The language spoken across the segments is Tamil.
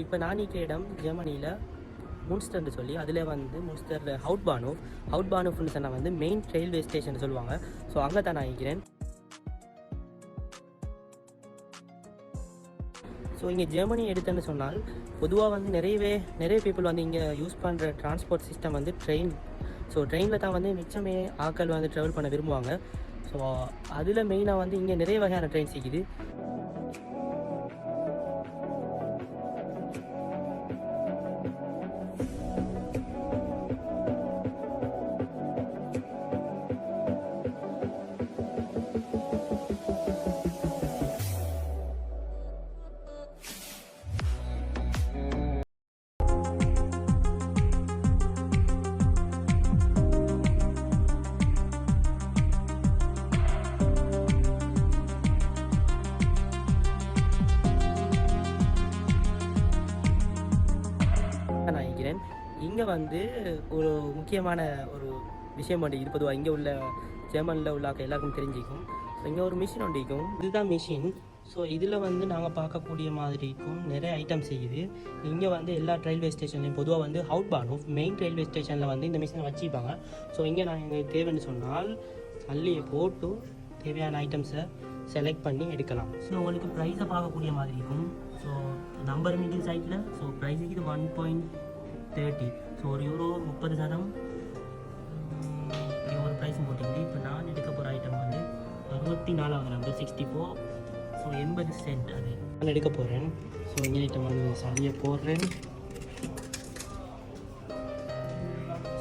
இப்போ நான் நிற்கிற இடம் ஜெர்மனியில் முன்ஸ்டர்னு சொல்லி அதில் வந்து முன்ஸ்டர் அவுட் பானோஃப்னு சொன்னால் வந்து மெயின் ரயில்வே ஸ்டேஷன் சொல்லுவாங்க. ஸோ அங்கே தான் நான் நிற்கிறேன். ஸோ இங்கே ஜெர்மனி எடுத்தேன்னு சொன்னால் பொதுவாக வந்து நிறைய பீப்புள் வந்து இங்கே யூஸ் பண்ணுற டிரான்ஸ்போர்ட் சிஸ்டம் வந்து ட்ரெயின். ஸோ ட்ரெயினில் தான் வந்து மிச்சமே ஆட்கள் வந்து ட்ராவல் பண்ண விரும்புவாங்க. ஸோ அதில் மெயினாக வந்து இங்கே நிறைய வகையான ட்ரெயின்ஸ் இருக்குது. நினைக்கிறேன் இங்கே வந்து ஒரு முக்கியமான ஒரு விஷயம் ஒன்று இருப்பதுவா இங்கே உள்ள ஜெர்மனியில் உள்ள எல்லாருக்கும் தெரிஞ்சிக்கும். ஸோ இங்கே ஒரு மிஷின் ஒன்று இருக்கும். இதுதான் மிஷின். ஸோ இதில் வந்து நாங்கள் பார்க்கக்கூடிய மாதிரி இருக்கும் நிறைய ஐட்டம்ஸ் செய்யுது. இங்கே வந்து எல்லா ரயில்வே ஸ்டேஷன்லையும் பொதுவாக வந்து அவுட் மெயின் ரயில்வே ஸ்டேஷனில் வந்து இந்த மிஷினை வச்சுப்பாங்க. ஸோ இங்கே நான் எங்களுக்கு தேவைன்னு சொன்னால் அள்ளியை போட்டு தேவையான ஐட்டம்ஸை செலக்ட் பண்ணி எடுக்கலாம். ஸோ உங்களுக்கு ப்ரைஸை பார்க்கக்கூடிய மாதிரி இருக்கும். ஸோ நம்பர் மிடில் சைட்டில் ஸோ ப்ரைஸுக்கு இது 1.30. ஸோ ஒரு யூரோ 30 சதம் ஒரு ப்ரைஸும் போட்டிருக்குது. இப்போ நான் எடுக்க போகிற ஐட்டம் வந்து 64 நம்பர் 64. ஸோ 80 சென்ட் அது நான் எடுக்க போகிறேன். ஸோ இங்கே ஐட்டம் வந்து சளியை போடுறேன்.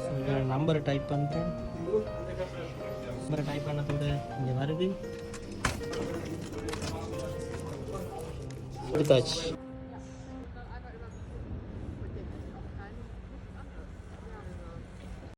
ஸோ இங்கே நம்பரை டைப் பண்ணுறேன். நம்பரை டைப் பண்ணதோட இங்கே வருது. கொடுத்தாச்சு.